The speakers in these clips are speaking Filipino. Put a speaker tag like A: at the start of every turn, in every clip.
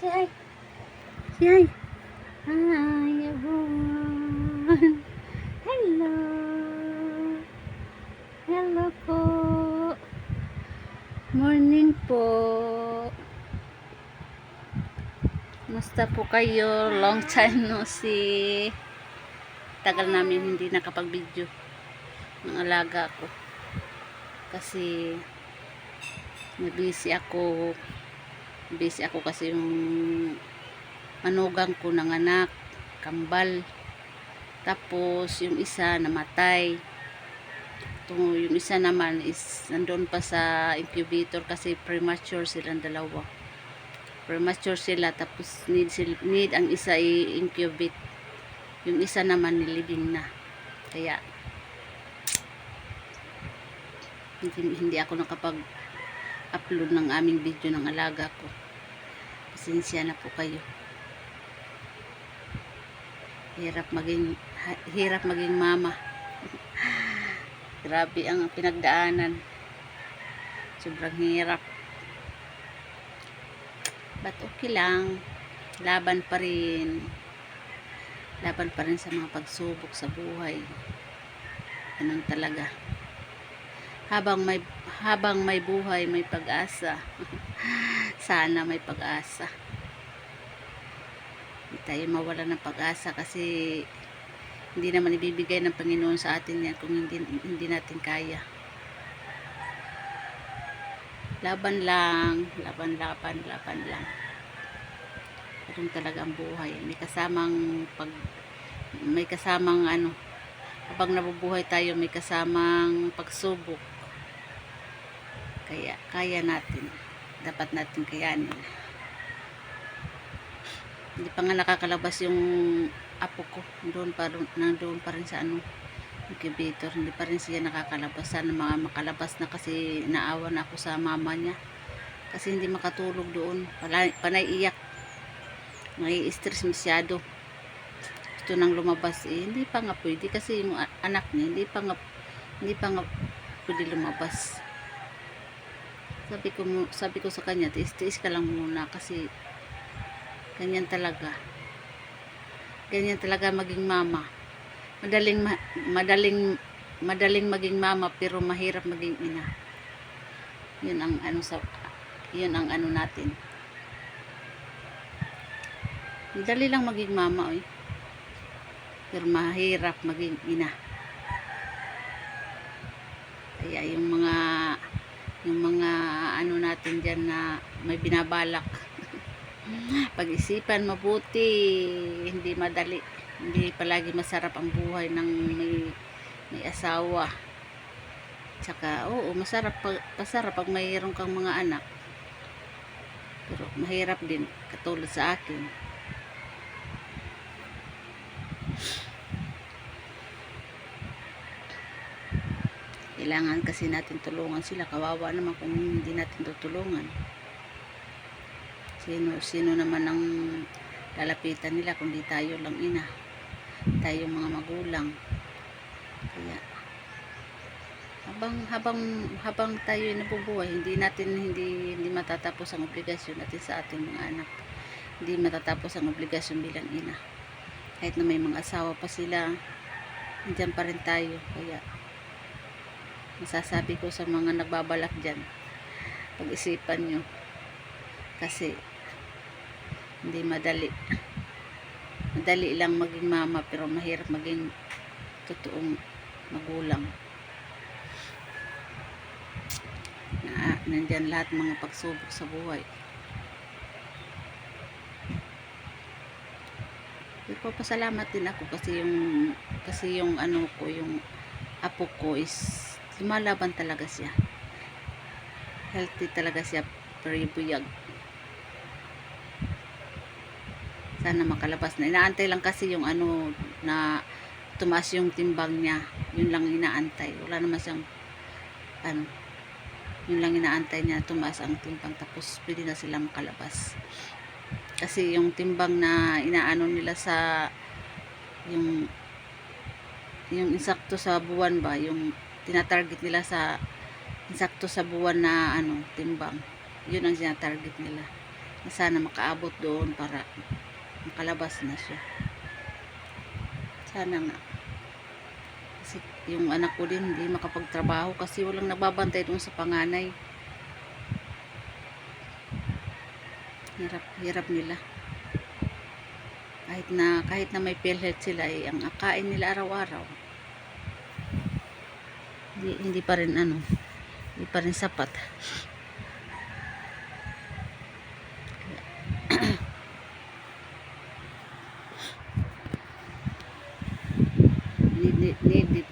A: Say hi. Say hi. Hi, everyone. Hello. Hello po. Morning po. Musta po kayo? Long time no see. Tagal namin hindi nakapag-video ng alaga ko. Kasi busy ako. Busy ako kasi yung manugang ko ng anak, kambal. Tapos yung isa namatay. Yung isa naman is nandoon pa sa incubator kasi premature silang dalawa. Premature sila tapos need ang isa i-incubate. Yung isa naman nilibing na. Kaya hindi ako nakapag-upload ng aming video ng alaga ko. Pasensya na po kayo. Hirap maging mama. Grabe ang pinagdaanan. Sobrang hirap. But okay lang. Laban pa rin. Laban pa rin sa mga pagsubok sa buhay. Ganun talaga. Habang may buhay, may pag-asa. Sana may pag-asa. Hindi tayo mawala ng pag-asa kasi hindi naman ibibigay ng Panginoon sa atin yan kung hindi natin kaya. Laban lang. Laban lang. Ganun talaga ang buhay. May kasamang ano, habang nabubuhay tayo may kasamang pagsubok. Kaya kaya natin. Dapat natin kayanin. Hindi pa nga nakakalabas yung apo ko. Nandoon pa rin sa incubator. Hindi pa rin siya nakakalabas. Sana mga makalabas na kasi naawa na ako sa mama niya. Kasi hindi makatulog doon. Panay iyak. Nai-stress masyado. Gusto nang lumabas hindi pa nga pwede kasi yung anak niya hindi pa nga pwede lumabas. Sabi ko sa kanya, tiis ka lang muna kasi ganyan talaga maging mama. Madaling maging mama pero mahirap maging ina. Yun ang ano natin. Madali lang maging mama pero mahirap maging ina. Kaya yung mga ano natin diyan na may binabalak pag-isipan mabuti, hindi madali, hindi palagi masarap ang buhay ng may asawa. Tsaka masarap pag mayroon kang mga anak, pero mahirap din katulad sa akin. Kailangan kasi natin tulungan sila. Kawawa naman kung hindi natin tutulungan. Sino naman ang lalapitan nila kundi tayo lang ina, tayo mga magulang. Kaya habang tayo nabubuhay, hindi matatapos ang obligasyon natin sa ating mga anak. Hindi matatapos ang obligasyon bilang ina. Kahit na may mga asawa pa sila, nandiyan pa rin tayo. Kaya masasabi ko sa mga nagbabalak dyan, pag-isipan nyo kasi hindi madali lang maging mama pero mahirap maging totoong magulang. Nandyan lahat mga pagsubok sa buhay. Nagpapasalamat din ako kasi yung yung apo ko is lumalaban talaga siya. Healthy talaga siya, pero buyag. Sana makalabas na. Inaantay lang kasi yung na tumaas yung timbang niya. Yun lang inaantay. Wala naman siyang yun lang inaantay niya, tumaas ang timbang tapos pwede na sila makalabas. Kasi yung timbang na inaano nila sa yung insakto sa buwan ba, yung tinatarget nila sa insakto sa buwan na timbang, yun ang sinatarget nila. na sana makaabot doon para makalabas na siya. Sana nga. Kasi yung anak ko din hindi makapagtrabaho kasi walang nagbabantay doon sa panganay. Hirap nila. Kahit na may PhilHealth sila, ang akain nila araw-araw hindi pa rin hindi pa rin sapat.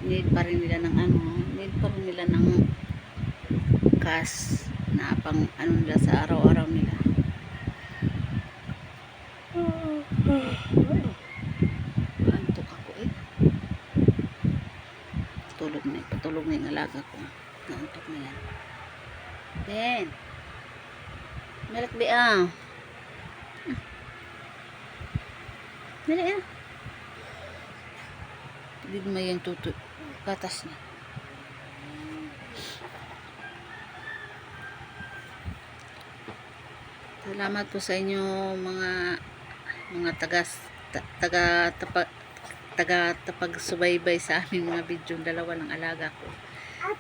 A: need pa rin nila ng need pa rin nila ng cash na pang nila sa araw-araw nila. Antok ako patulog na yung alaga ko. Naantok na yan. Ben, malak di dali Digma yung gatas na. Salamat po sa inyo mga tagapagsubaybay sa aming mga video, dalawa ng alaga ko.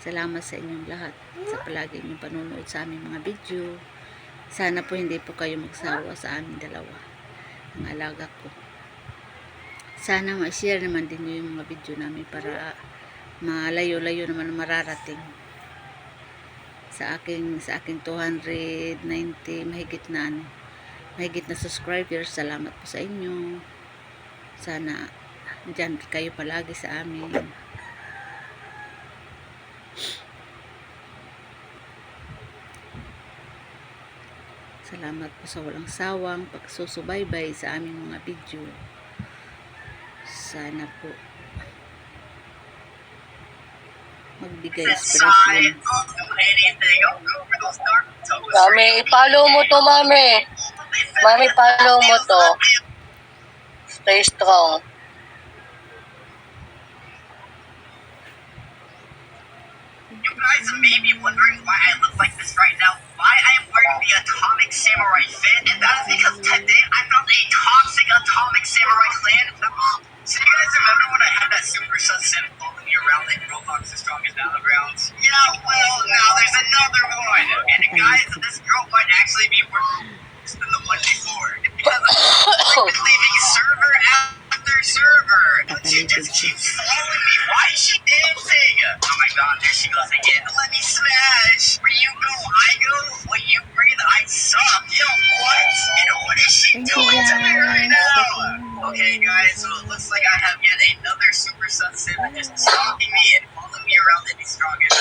A: Salamat sa inyong lahat sa palagi inyong panonood sa aming mga video. Sana po hindi po kayo magsawa sa aming dalawa ng alaga ko. Sana ma-share naman din nyo yung mga video namin para malayo-layo naman mararating sa aking 290 mahigit na subscribers. Salamat po sa inyo. Sana diyan kayo palagi sa amin. Salamat po sa walang sawang pagsusubaybay sa aming mga video. Sana po magbigay inspirasyon.
B: Mami, i-follow mo to, Mami. Mami, follow mo to. Stay strong.
C: You guys may be wondering why I look like this right now. Why I am wearing the Atomic Samurai fit, and that is because today I found a toxic Atomic Samurai clan. So you guys remember when I had that Super Sun Sim following me around like Roblox, the strongest battlegrounds? Yeah, well, now there's another one. And guys, this girl might actually be worse than the one before. Because I'm leaving server after server. She just keeps following me. Why is she dancing? Oh my god, there she goes again. Let me smash. Where you go, I go. When you breathe, I suck. Yo, what? You know, what is she doing to me right now? Okay, guys, so it looks like I have yet another Super Sun Sim that just